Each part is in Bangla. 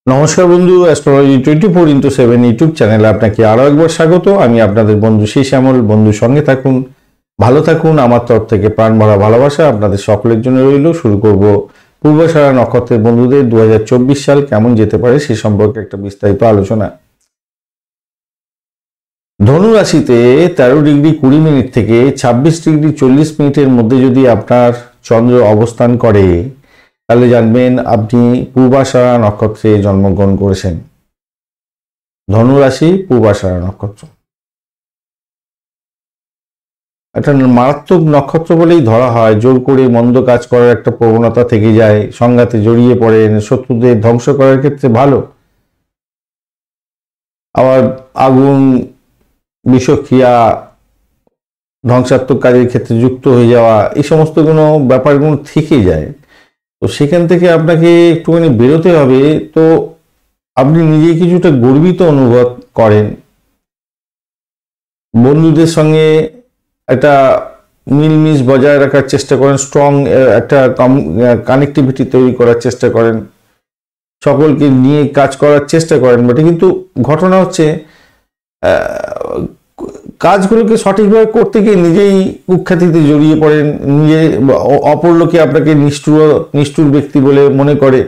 নমস্কার বন্ধু, অ্যাস্ট্রোলজি 24x7 ইউটিউব চ্যানেলে আপনাকে আরও একবার স্বাগত। আমি আপনাদের বন্ধু শ্যামল। বন্ধুর সঙ্গে থাকুন, ভালো থাকুন। আমার তরফ থেকে প্রাণ ভরা ভালোবাসা আপনাদের সকলের জন্য রইল। শুরু করব পূর্বাষাঢ়া নক্ষত্রের বন্ধুদের 2024 সাল কেমন যেতে পারে সে সম্পর্কে একটা বিস্তারিত আলোচনা। ধনু রাশিতে 13°20' থেকে 26°40' মধ্যে যদি আপনার চন্দ্র অবস্থান করে, তাহলে জানবেন আপনি পূর্বাষাঢ়া নক্ষত্রে জন্মগ্রহণ করেছেন। ধনুরাশি, পূর্বাষাঢ়া নক্ষত্র একটা মারাত্মক নক্ষত্র বলেই ধরা হয়। জোর করে মন্দ কাজ করার একটা প্রবণতা থেকে যায়, সংঘাতে জড়িয়ে পড়েন, শত্রুদের ধ্বংস করার ক্ষেত্রে ভালো। আবার আগুন, বিষক্রিয়া, ধ্বংসাত্মক কাজের ক্ষেত্রে যুক্ত হয়ে যাওয়া, এই সমস্ত কোনো ব্যাপারগুলো থেকে যায়। তো সেখান থেকে আপনাকে একটুখানি বেরোতে হবে। তো আপনি নিজেই কিছুটা গর্বিত অনুভব করেন। বন্ধুদের সঙ্গে একটা মিলমিশ বজায় রাখার চেষ্টা করেন, স্ট্রং একটা কানেক্টিভিটি তৈরি করার চেষ্টা করেন, সকলকে নিয়ে কাজ করার চেষ্টা করেন। বটে কিন্তু ঘটনা হচ্ছে কাজগুলোকে সঠিকভাবে করতে গিয়ে নিজেই কুখ্যাতিতে জড়িয়ে পড়েন। নিজে অপর লোকে আপনাকে নিষ্ঠুর ব্যক্তি বলে মনে করে,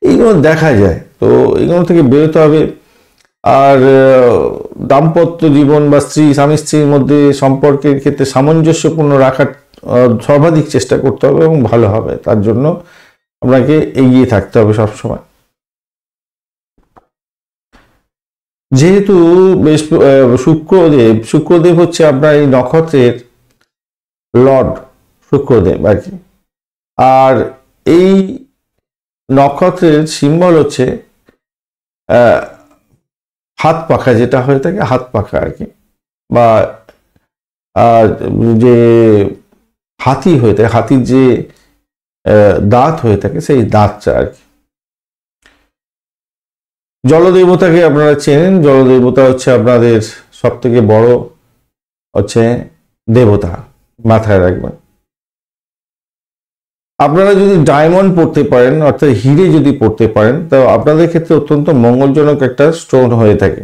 এইগুলো দেখা যায়। তো এইগুলো থেকে বেরোতে হবে। আর দাম্পত্য জীবন বা স্বামী স্ত্রীর মধ্যে সম্পর্কের ক্ষেত্রে সামঞ্জস্যপূর্ণ রাখার সর্বাধিক চেষ্টা করতে হবে এবং ভালো হবে। তার জন্য আপনাকে এগিয়ে থাকতে হবে সবসময়। যেহেতু শুক্রদেব হচ্ছে আপনার এই নক্ষত্রের লর্ড, শুক্রদেব আর কি। আর এই নক্ষত্রের সিম্বল হচ্ছে হাত পাখা, যেটা হয়ে থাকে হাত পাখা আর কি, বা যে হাতি হয়ে থাকে, হাতির যে দাঁত হয়ে থাকে সেই দাঁতটা আর কি। জলদেবতাকে আপনারা চেনেন। জলদেবতা হচ্ছে আপনাদের সব থেকে বড় হচ্ছে দেবতা, মাথায় রাখবেন। আপনারা যদি ডায়মন্ড পড়তে পারেন, অর্থাৎ হিরে যদি পড়তে পারেন, তো আপনাদের ক্ষেত্রে অত্যন্ত মঙ্গলজনক একটা স্টোন হয়ে থাকে।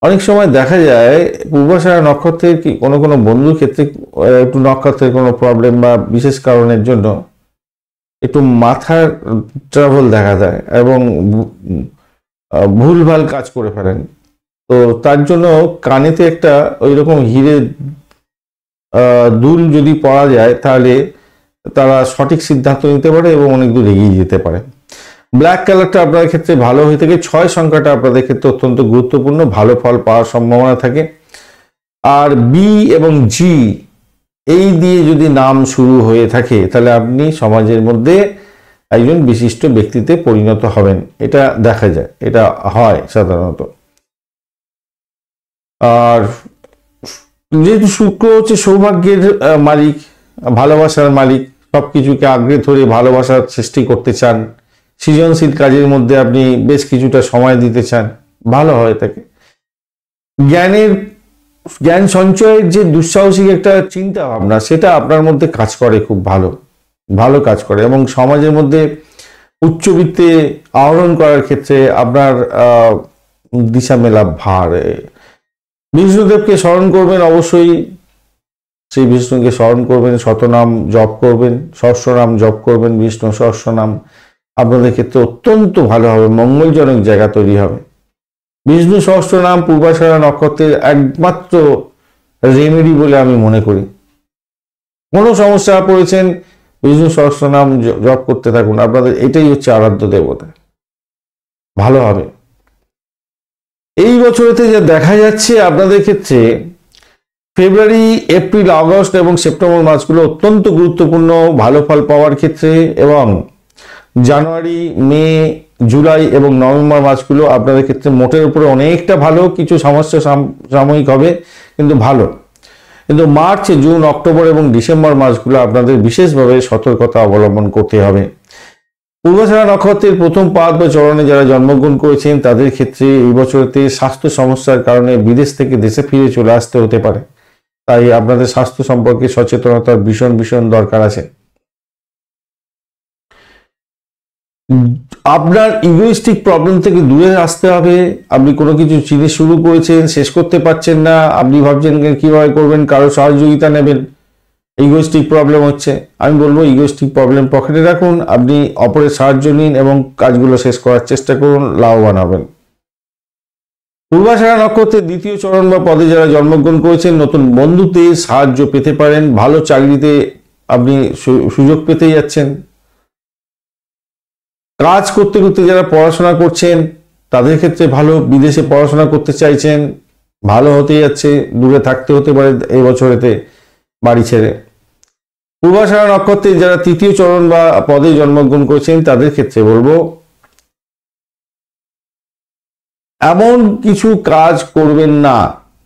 অনেক সময় দেখা যায় পূর্বাষাঢ়া নক্ষত্রের কি কোনো কোনো বন্ধুর ক্ষেত্রে একটু নক্ষত্রের কোনো প্রবলেম বা বিশেষ কারণের জন্য একটু মাথার ট্রাভেল দেখা যায় এবং ভুলভাল কাজ করে ফেলেন। তো তার জন্য কানেতে একটা ওই রকম হিরে দুল যদি পরা যায়, তাহলে তারা সঠিক সিদ্ধান্ত নিতে পারে এবং অনেক দূর এগিয়ে যেতে পারে। ব্ল্যাক কালারটা আপনাদের ক্ষেত্রে ভালো হয়ে থাকে। 6 সংখ্যাটা আপনাদের ক্ষেত্রে অত্যন্ত গুরুত্বপূর্ণ, ভালো ফল পাওয়ার সম্ভাবনা থাকে। আর বি এবং জি এই দিয়ে যদি নাম শুরু হয়ে থাকে, তাহলে আপনি সমাজের মধ্যে একজন বিশিষ্ট ব্যক্তিতে পরিণত হবেন। এটা দেখা যায়, এটা হয় সাধারণত। আর যেহেতু শুক্র হচ্ছে সৌভাগ্যের মালিক, ভালোবাসার মালিক, সবকিছুকে আঁকড়ে ধরে ভালোবাসার সৃষ্টি করতে চান, সৃজনশীল কাজের মধ্যে আপনি বেশ কিছুটা সময় দিতে চান, ভালো হয় থাকে। জ্ঞান সঞ্চয়ের যে দুঃসাহসিক একটা চিন্তা ভাবনা, সেটা আপনার মধ্যে কাজ করে, খুব ভালো কাজ করে। এবং সমাজের মধ্যে উচ্চবিত্তে আহরণ করার ক্ষেত্রে আপনার দিশা মেলা ভার। বিষ্ণুদেবকে স্মরণ করবেন অবশ্যই। সেই বিষ্ণুকে স্মরণ করবেন, শতনাম জপ করবেন, সহস্রনাম জপ করবেন। বিষ্ণু সহস্রনাম আপনাদের ক্ষেত্রে অত্যন্ত ভালো হবে, মঙ্গলজনক জায়গা তৈরি হবে। বিষ্ণু সহস্রনাম পূর্বাষাঢ়া নক্ষত্রের একমাত্র রেমেডি বলে আমি মনে করি। কোনো সমস্যা পড়েছেন, বিষ্ণু সহস্রনাম জপ করতে থাকুন। আপনাদের এটাই হচ্ছে আরাধ্য দেবতা, ভালো হবে। এই বছরেতে যা দেখা যাচ্ছে আপনাদের ক্ষেত্রে, ফেব্রুয়ারি, এপ্রিল, আগস্ট এবং সেপ্টেম্বর মাসগুলো অত্যন্ত গুরুত্বপূর্ণ ভালো ফল পাওয়ার ক্ষেত্রে, এবং জানুয়ারি, মে, জুলাই এবং নভেম্বর মাসগুলো আপনাদের ক্ষেত্রে মোটের উপরে অনেকটা ভালো। কিছু সমস্যা সাময়িক হবে, কিন্তু ভালো। কিন্তু মার্চ, জুন, অক্টোবর এবং ডিসেম্বর মাসগুলো আপনাদের বিশেষভাবে সতর্কতা অবলম্বন করতে হবে। পূর্বাষাঢ়া নক্ষত্রের প্রথম পাদ বা চরণে যারা জন্মগ্রহণ করেছেন, তাদের ক্ষেত্রে এই বছরতে স্বাস্থ্য সমস্যার কারণে বিদেশ থেকে দেশে ফিরে চলে আসতে হতে পারে। তাই আপনাদের স্বাস্থ্য সম্পর্কে সচেতনতার ভীষণ দরকার আছে। আপনার ইগোইস্টিক প্রবলেম থেকে দূরে আসতে হবে। আপনি কোনো কিছু জিনিস শুরু করেছেন, শেষ করতে পারছেন না, আপনি ভাবছেন কিভাবে করবেন, কারো সহযোগিতা নেবেন, ইগোইস্টিক প্রবলেম হচ্ছে। আমি বলবো ইগোইস্টিক প্রবলেম পকেটে রাখুন, আপনি অপরের সাহায্য নিন এবং কাজগুলো শেষ করার চেষ্টা করুন, লাভবান হবেন। পূর্বাষাঢ়া নক্ষত্রের দ্বিতীয় চরণ বা পদে যারা জন্মগ্রহণ করেছেন, নতুন বন্ধুত্বের সাহায্য পেতে পারেন, ভালো চাকরিতে আপনি সুযোগ পেতে যাচ্ছেন। কাজ করতে করতে যারা পড়াশোনা করছেন তাদের ক্ষেত্রে ভালো, বিদেশে পড়াশোনা করতে চাইছেন, ভালো হতে যাচ্ছে, দূরে থাকতে হতে পারে এই বছরেতে বাড়ি ছেড়ে। পূর্বাষাঢ়া নক্ষত্রে যারা তৃতীয় চরণ বা পদে জন্মগ্রহণ করেছেন তাদের ক্ষেত্রে বলবো এমন কিছু কাজ করবেন না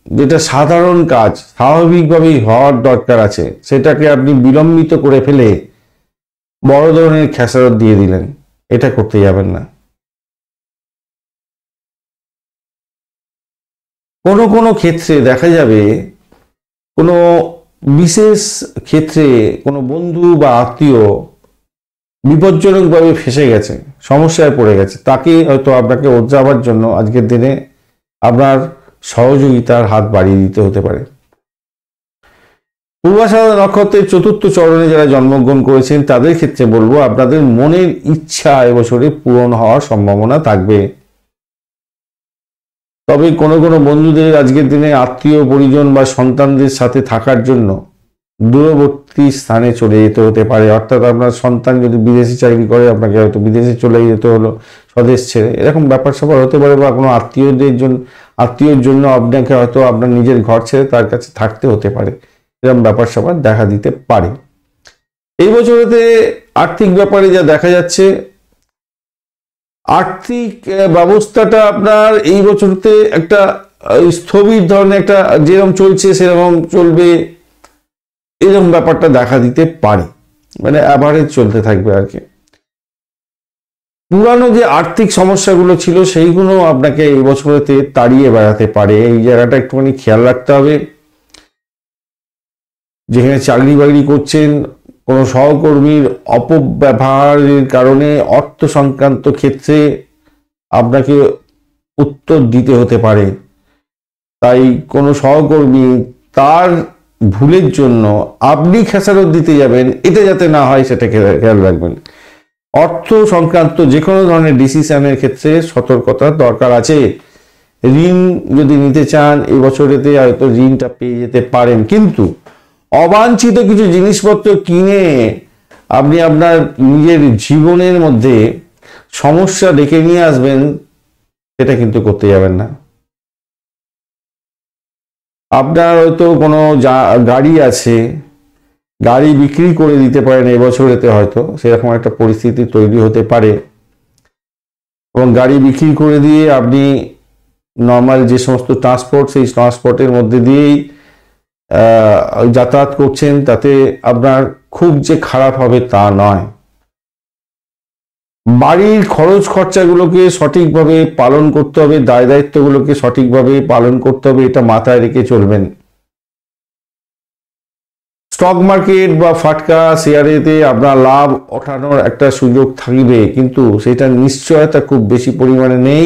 যেটা সাধারণ কাজ স্বাভাবিকভাবেই হওয়ার দরকার আছে, সেটাকে আপনি বিলম্বিত করে ফেলে বড় ধরনের খেসারত দিয়ে দিলেন, এটা করতে যাবেন না। কোনো কোনো ক্ষেত্রে দেখা যাবে কোনো বিশেষ ক্ষেত্রে কোনো বন্ধু বা আত্মীয় বিপজ্জনকভাবে ফেসে গেছে, সমস্যায় পড়ে গেছে, তাকে হয়তো আপনাকে ওঝাবার জন্য আজকের দিনে আপনার সহযোগিতার হাত বাড়িয়ে দিতে হতে পারে। পূর্বাষাঢ়া নক্ষত্রের চতুর্থ চরণে যারা জন্মগ্রহণ করেছেন তাদের ক্ষেত্রে বলবো আপনাদের মনের ইচ্ছা এবছরে পূরণ হওয়ার সম্ভাবনা থাকবে। তবে কোনো কোনো বন্ধুদের আজকের দিনে আত্মীয় পরিজন বা সন্তানদের সাথে থাকার জন্য দূরবর্তী স্থানে চলে যেতে হতে পারে, অর্থাৎ আপনার সন্তান যদি বিদেশি চাকরি করে আপনাকে হয়তো বিদেশে চলে যেতে হলো স্বদেশ ছেড়ে, এরকম ব্যাপার স্যাপার হতে পারে। বা কোনো আত্মীয়র জন্য আপনাকে হয়তো আপনার নিজের ঘর ছেড়ে তার কাছে থাকতে হতে পারে, এরকম ব্যাপার স্যাপার দেখা দিতে পারে। এই বছরেতে আর্থিক ব্যাপারে যা দেখা যাচ্ছে, আর্থিক ব্যবস্থাটা আপনার এই বছরতে একটা স্থবির ধরনের, একটা যেরকম চলছে সেরকম চলবে এরকম ব্যাপারটা দেখা দিতে পারে, মানে অ্যাভারেজ চলতে থাকবে আর কি। পুরানো যে আর্থিক সমস্যাগুলো ছিল সেইগুলো আপনাকে এই বছরেতে তাড়িয়ে বেড়াতে পারে, এই জায়গাটা একটুখানি খেয়াল রাখতে হবে। যেখানে চাকরি বাকরি করছেন, কোনো সহকর্মীর অপব্যবহারের কারণে অর্থ সংক্রান্ত ক্ষেত্রে আপনাকে উত্তর দিতে হতে পারে, তাই কোনো সহকর্মী তার ভুলের জন্য আপনি খেসারত দিতে যাবেন, এটা যাতে না হয় সেটা খেয়াল রাখবেন। অর্থ সংক্রান্ত যে কোনো ধরনের ডিসিশনের ক্ষেত্রে সতর্কতার দরকার আছে। ঋণ যদি নিতে চান এই বছরেতে হয়তো ঋণটা পেয়ে যেতে পারেন, কিন্তু অবাঞ্ছিত কিছু জিনিসপত্র কিনে আপনি আপনার নিজের জীবনের মধ্যে সমস্যা ডেকে নিয়ে আসবেন, সেটা কিন্তু করতে যাবেন না। আপনার হয়তো কোনো গাড়ি আছে, গাড়ি বিক্রি করে দিতে পারেন এবছরেতে, হয়তো সেরকম একটা পরিস্থিতি তৈরি হতে পারে, এবং গাড়ি বিক্রি করে দিয়ে আপনি নর্মাল যে সমস্ত ট্রান্সপোর্ট সেই ট্রান্সপোর্টের মধ্যে দিয়েই যাতায়াত করছেন, তাতে আপনার খুব যে খারাপ হবে তা নয়। বাড়ির খরচ খরচাগুলোকে সঠিকভাবে পালন করতে হবে, দায় দায়িত্বগুলোকে সঠিকভাবে পালন করতে হবে, এটা মাথায় রেখে চলবেন। স্টক মার্কেট বা ফাটকা শেয়ারেতে আপনার লাভ ওঠানোর একটা সুযোগ থাকবে, কিন্তু সেটা নিশ্চয়তা খুব বেশি পরিমাণে নেই।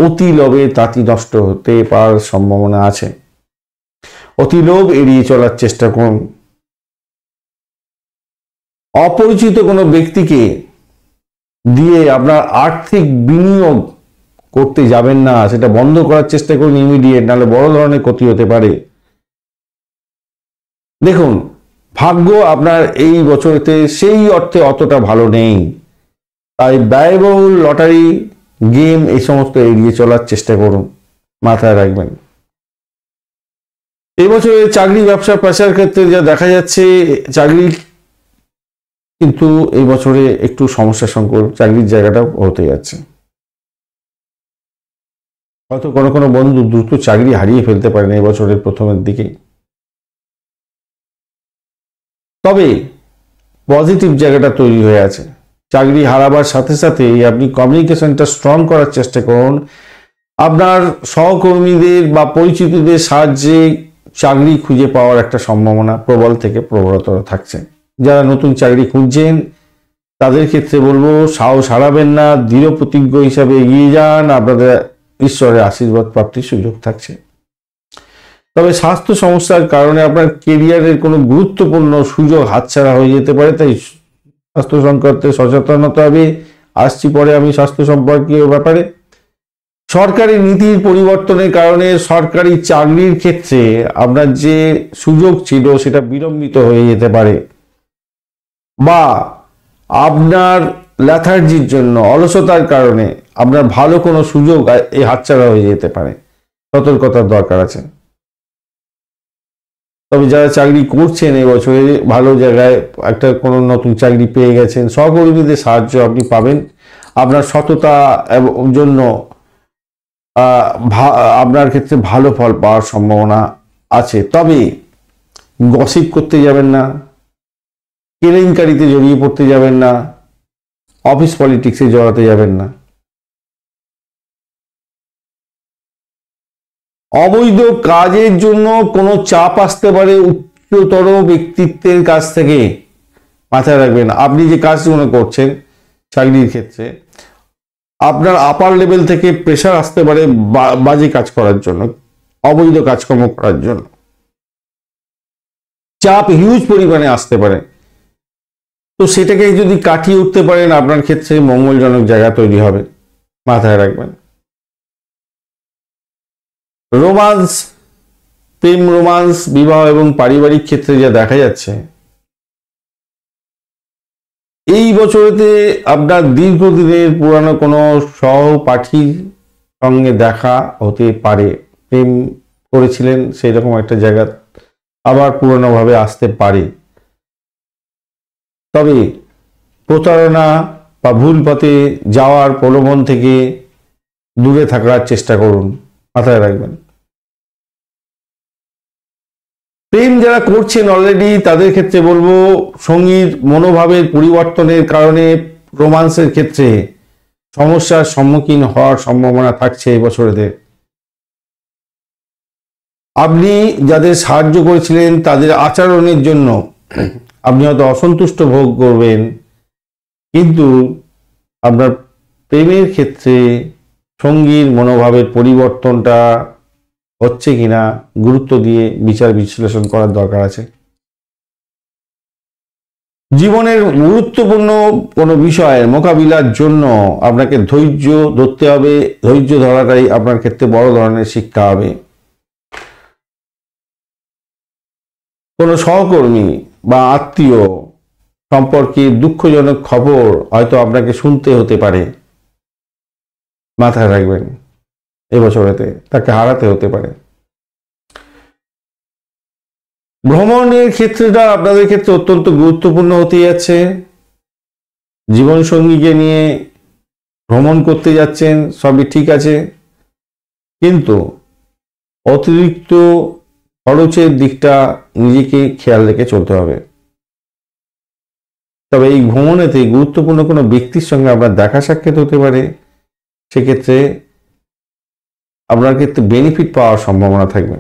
অতি লোভে তাঁতি নষ্ট হতে পারার সম্ভাবনা আছে, অতি লোভ এড়িয়ে চলার চেষ্টা করুন। অপরিচিত কোনো ব্যক্তিকে দিয়ে আপনার আর্থিক বিনিয়োগ করতে যাবেন না, সেটা বন্ধ করার চেষ্টা করুন ইমিডিয়েট, নাহলে বড় ধরনের ক্ষতি হতে পারে। দেখুন, ভাগ্য আপনার এই বছরেতে সেই অর্থে অতটা ভালো নেই, তাই ব্যয়বহুল লটারি গেম এই সমস্ত এড়িয়ে চলার চেষ্টা করুন, মাথায় রাখবেন। এই বছরে চাকরি ব্যবসা পেশার ক্ষেত্রে যা দেখা যাচ্ছে, চাকরি কিন্তু এই বছরে একটু সমস্যা সংকুল চাকরির জায়গাটা হতে যাচ্ছে। হয়তো কোনো কোনো বন্ধু দ্রুত চাকরি হারিয়ে ফেলতে পারেন এই বছরের প্রথমের দিকে। তবে পজিটিভ জায়গাটা তৈরি হয়ে আছে, চাকরি হারাবার সাথে সাথে আপনি কমিউনিকেশনটা স্ট্রং করার চেষ্টা করুন। আপনার সহকর্মীদের বা পরিচিতদের সাহায্যে চাকরি খুঁজে পাওয়ার একটা সম্ভাবনা প্রবল থেকে প্রবলতর থাকছে। যারা নতুন চাকরি খুঁজছেন তাদের ক্ষেত্রে বলবো সাহস হারাবেন না, দৃঢ় প্রতিজ্ঞ হিসাবে এগিয়ে যান, আপনাদের ঈশ্বরের আশীর্বাদ প্রাপ্তির সুযোগ থাকছে। তবে স্বাস্থ্য সমস্যার কারণে আপনার কেরিয়ারের কোনো গুরুত্বপূর্ণ সুযোগ হাতছাড়া হয়ে যেতে পারে, তাই স্বাস্থ্য সংক্রান্ত সচেতন হতে হবে। আসছি পরে আমি স্বাস্থ্য সম্পর্কীয় ব্যাপারে। সরকারি নীতির পরিবর্তনের কারণে সরকারি চাকরির ক্ষেত্রে আপনার যে সুযোগ ছিল সেটা বিলম্বিত হয়ে যেতে পারে, বা আপনার ল্যাথার্জির জন্য, অলসতার কারণে আপনার ভালো কোনো সুযোগ এই হাতছাড়া হয়ে যেতে পারে। সতর্কতার দরকার আছে। তবে যারা চাকরি করছেন এবছরে ভালো জায়গায় একটা কোনো নতুন চাকরি পেয়ে গেছেন, সহকর্মীদের সাহায্য আপনি পাবেন। আপনার সততা জন্য আপনার ক্ষেত্রে ভালো ফল পাওয়ার সম্ভাবনা আছে। তবে গসিপ করতে যাবেন না, কেলেঙ্কারিতে জড়িয়ে পড়তে যাবেন না, অফিস পলিটিক্সে জড়াতে যাবেন না। অবৈধ কাজের জন্য কোনো চাপ আসতে পারে উচ্চতর ব্যক্তিত্বের কাছ থেকে, মাথায় রাখবেন। আপনি যে কাজগুলো করছেন চাকরির ক্ষেত্রে, আপনার আপার লেভেল থেকে প্রেশার আসতে পারে বাজে কাজ করার জন্য, অবৈধ কাজকর্ম করার জন্য চাপ হিউজ পরিমাণে আসতে পারে। তো সেটাকে যদি কাটিয়ে উঠতে পারেন, আপনার ক্ষেত্রে মঙ্গলজনক জায়গা তৈরি হবে, মাথায় রাখবেন। রোমান্স, প্রেম, রোমান্স, বিবাহ এবং পারিবারিক ক্ষেত্রে যা দেখা যাচ্ছে, এই বছরেতে আপনার দীর্ঘদিনের পুরানো কোনো সহপাঠীর সঙ্গে দেখা হতে পারে। প্রেম করেছিলেন সেই রকম একটা জায়গা আবার পুরনোভাবে আসতে পারে। তবে প্রতারণা বা ভুল পথে যাওয়ার প্রলোভন থেকে দূরে থাকার চেষ্টা করুন, মাথায় রাখবেন। প্রেম যারা করছেন অলরেডি, তাদের ক্ষেত্রে বলবো সঙ্গীর মনোভাবের পরিবর্তনের কারণে রোমান্সের ক্ষেত্রে সমস্যার সম্মুখীন হওয়ার সম্ভাবনা থাকছে এই বছরেতে। আপনি যাদের সাহায্য করেছিলেন তাদের আচরণের জন্য আপনি হয়তো অসন্তুষ্ট ভোগ করবেন, কিন্তু আপনার প্রেমের ক্ষেত্রে সঙ্গীর মনোভাবের পরিবর্তনটা হচ্ছে কিনা গুরুত্ব দিয়ে বিচার বিশ্লেষণ করার দরকার আছে। জীবনের গুরুত্বপূর্ণ কোনো বিষয়ের মোকাবিলার জন্য আপনাকে ধৈর্য ধরতে হবে। ধৈর্য ধরাটাই আপনার ক্ষেত্রে বড় ধরনের শিক্ষা হবে। কোনো সহকর্মী বা আত্মীয় সম্পর্কে দুঃখজনক খবর হয়তো আপনাকে শুনতে হতে পারে, মাথায় রাখবেন। এবছরেতে তাকে হারাতে হতে পারে। ভ্রমণের ক্ষেত্রটা আপনাদের ক্ষেত্রে অত্যন্ত গুরুত্বপূর্ণ হতে যাচ্ছে। জীবনসঙ্গীকে নিয়ে ভ্রমণ করতে যাচ্ছেন, সবই ঠিক আছে, কিন্তু অতিরিক্ত খরচের দিকটা নিজেকে খেয়াল রেখে চলতে হবে। তবে এই ভ্রমণেতে গুরুত্বপূর্ণ কোনো ব্যক্তির সঙ্গে আপনার দেখা সাক্ষাৎ হতে পারে, সেক্ষেত্রে আপনার ক্ষেত্রে বেনিফিট পাওয়ার সম্ভাবনা থাকবে।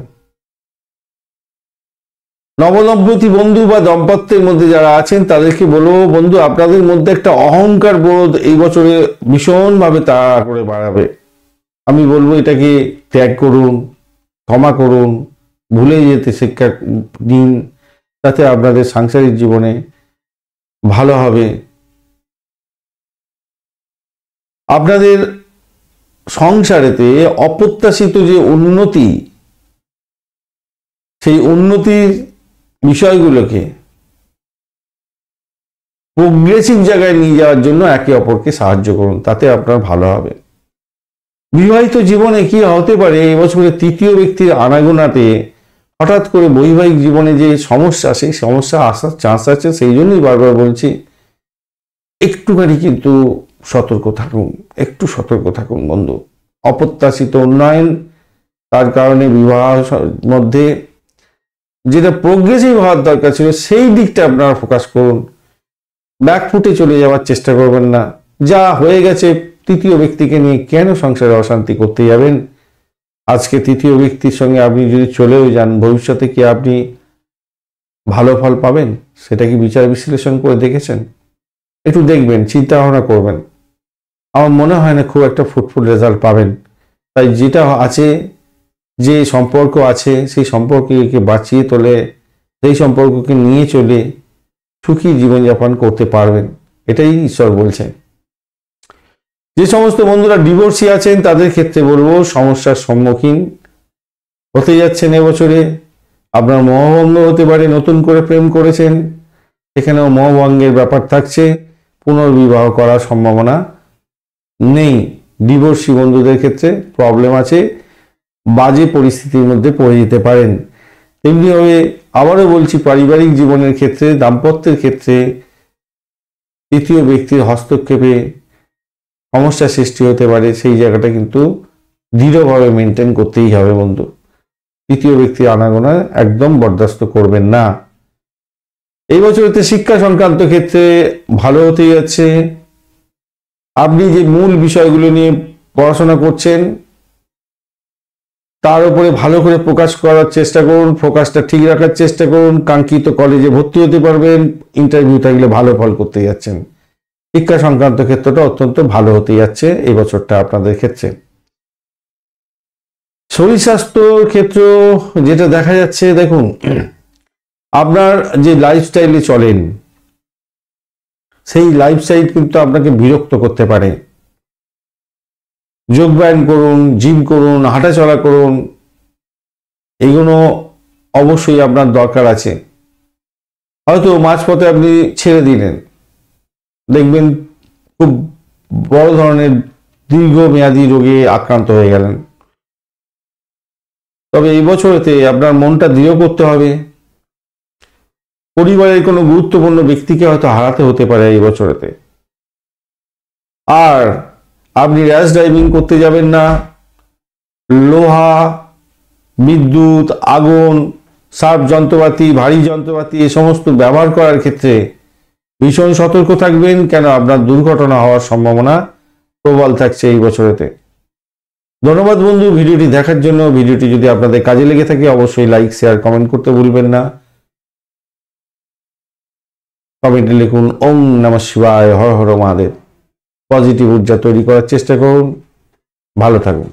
নবদম্পতি বন্ধু বা দম্পত্যের মধ্যে যারা আছেন তাদেরকে বলবো, বন্ধু আপনাদের মধ্যে একটা অহংকার বোধ এই বছরে ভীষণভাবে তাড়া করে বাড়াবে। আমি বলবো এটাকে ত্যাগ করুন, ক্ষমা করুন, ভুলে যেতে শিক্ষা দিন, তাতে আপনাদের সাংসারিক জীবনে ভালো হবে। আপনাদের সংসারেতে অপ্রত্যাশিত যে উন্নতি, সেই উন্নতির বিষয়গুলোকে প্রোগ্রেসিভ জায়গায় নিয়ে যাওয়ার জন্য একে অপরকে সাহায্য করুন, তাতে আপনার ভালো হবে। বিবাহিত জীবনে কি হতে পারে, এবছরে তৃতীয় ব্যক্তির আনাগোনাতে হঠাৎ করে বৈবাহিক জীবনে যে সমস্যা, সেই সমস্যা আসার চান্স আছে। সেই জন্যই বারবার বলছি একটুখানি কিন্তু সতর্ক থাকুন, একটু সতর্ক থাকুন বন্ধু। অপ্রত্যাশিত উন্নয়ন, তার কারণে বিবাহ মধ্যে যেটা প্রোগ্রেসিভ হওয়ার দরকার ছিল সেই দিকটা আপনারা ফোকাস করুন। ব্যাকফুটে চলে যাওয়ার চেষ্টা করবেন না। যা হয়ে গেছে, তৃতীয় ব্যক্তিকে নিয়ে কেন সংসারে অশান্তি করতে যাবেন? আজকে তৃতীয় ব্যক্তির সঙ্গে আপনি যদি চলেও যান, ভবিষ্যতে কি আপনি ভালো ফল পাবেন? সেটা কি বিচার বিশ্লেষণ করে দেখেছেন? একটু দেখবেন, চিন্তা ভাবনা করবেন। আমার মনে হয় না খুব একটা ফ্রুটফুল রেজাল্ট পাবেন। তাই যেটা আছে, যে সম্পর্ক আছে সেই সম্পর্ককে বাঁচিয়ে তোলে, সেই সম্পর্ককে নিয়ে চলে সুখী জীবনযাপন করতে পারবেন, এটাই ঈশ্বর বলছেন। যে সমস্ত বন্ধুরা ডিভোর্সি আছেন তাদের ক্ষেত্রে বলবো সমস্যার সম্মুখীন হতে যাচ্ছেন এবছরে। আপনার মোহভঙ্গ হতে পারে, নতুন করে প্রেম করেছেন সেখানেও মোহভঙ্গের ব্যাপার থাকছে, পুনর্বিবাহ করার সম্ভাবনা নেই। ডিভোর্সি বন্ধুদের ক্ষেত্রে প্রবলেম আছে, বাজে পরিস্থিতির মধ্যে পড়ে যেতে পারেন। তেমনিভাবে আবারও বলছি, পারিবারিক জীবনের ক্ষেত্রে, দাম্পত্যের ক্ষেত্রে তৃতীয় ব্যক্তির হস্তক্ষেপে সমস্যা সৃষ্টি হতে পারে, সেই জায়গাটা কিন্তু দৃঢ়ভাবে মেনটেন করতেই হবে বন্ধু। তৃতীয় ব্যক্তির আনাগোনা একদম বরদাস্ত করবেন না। এই বছরেতে শিক্ষা সংক্রান্ত ক্ষেত্রে ভালো হতে যাচ্ছে। আপনি যে মূল বিষয়গুলো নিয়ে পড়াশোনা করছেন তার উপরে ভালো করে প্রকাশ করার চেষ্টা করুন, ফোকাসটা ঠিক রাখার চেষ্টা করুন। কাঙ্ক্ষিত কলেজে ভর্তি হতে পারবেন, ইন্টারভিউ থাকলে ভালো ফল করতে যাচ্ছেন। শিক্ষা সংক্রান্ত ক্ষেত্রটা অত্যন্ত ভালো হতে যাচ্ছে এই বছরটা আপনাদের ক্ষেত্রে। শরীর স্বাস্থ্যর ক্ষেত্র যেটা দেখা যাচ্ছে, দেখুন আপনার যে লাইফস্টাইলে চলেন সেই লাইফস্টাইল কিন্তু আপনাকে বিরক্ত করতে পারে। যোগব্যায়াম করুন, জিম করুন, হাঁটাচলা করুন, এগুলো অবশ্যই আপনার দরকার আছে। হয়তো মাঝপথে আপনি ছেড়ে দিলেন, দেখবেন খুব বড় ধরনের দীর্ঘমেয়াদী রোগে আক্রান্ত হয়ে গেলেন। তবে এই বছরেতে আপনার মনটা দৃঢ় করতে হবে। পরিবারের কোনো গুরুত্বপূর্ণ ব্যক্তিকে হয়তো হারাতে হতে পারে এই বছরেতে। আর আপনি র্যাশ ড্রাইভিং করতে যাবেন না। লোহা, বিদ্যুৎ, আগুন, শার্প যন্ত্রপাতি, ভারী যন্ত্রপাতি এ সমস্ত ব্যবহার করার ক্ষেত্রে ভীষণ সতর্ক থাকবেন, কেন আপনার দুর্ঘটনা হওয়ার সম্ভাবনা প্রবল থাকছে এই বছরেতে। ধন্যবাদ বন্ধু ভিডিওটি দেখার জন্য। ভিডিওটি যদি আপনাদের কাজে লেগে থাকে অবশ্যই লাইক, শেয়ার, কমেন্ট করতে ভুলবেন না। কমেন্টে লিখুন ওম নমঃ শিবায়, হর হর মহাদেব। পজিটিভ ঊর্জা তৈরি করার চেষ্টা করুন। ভালো থাকুন।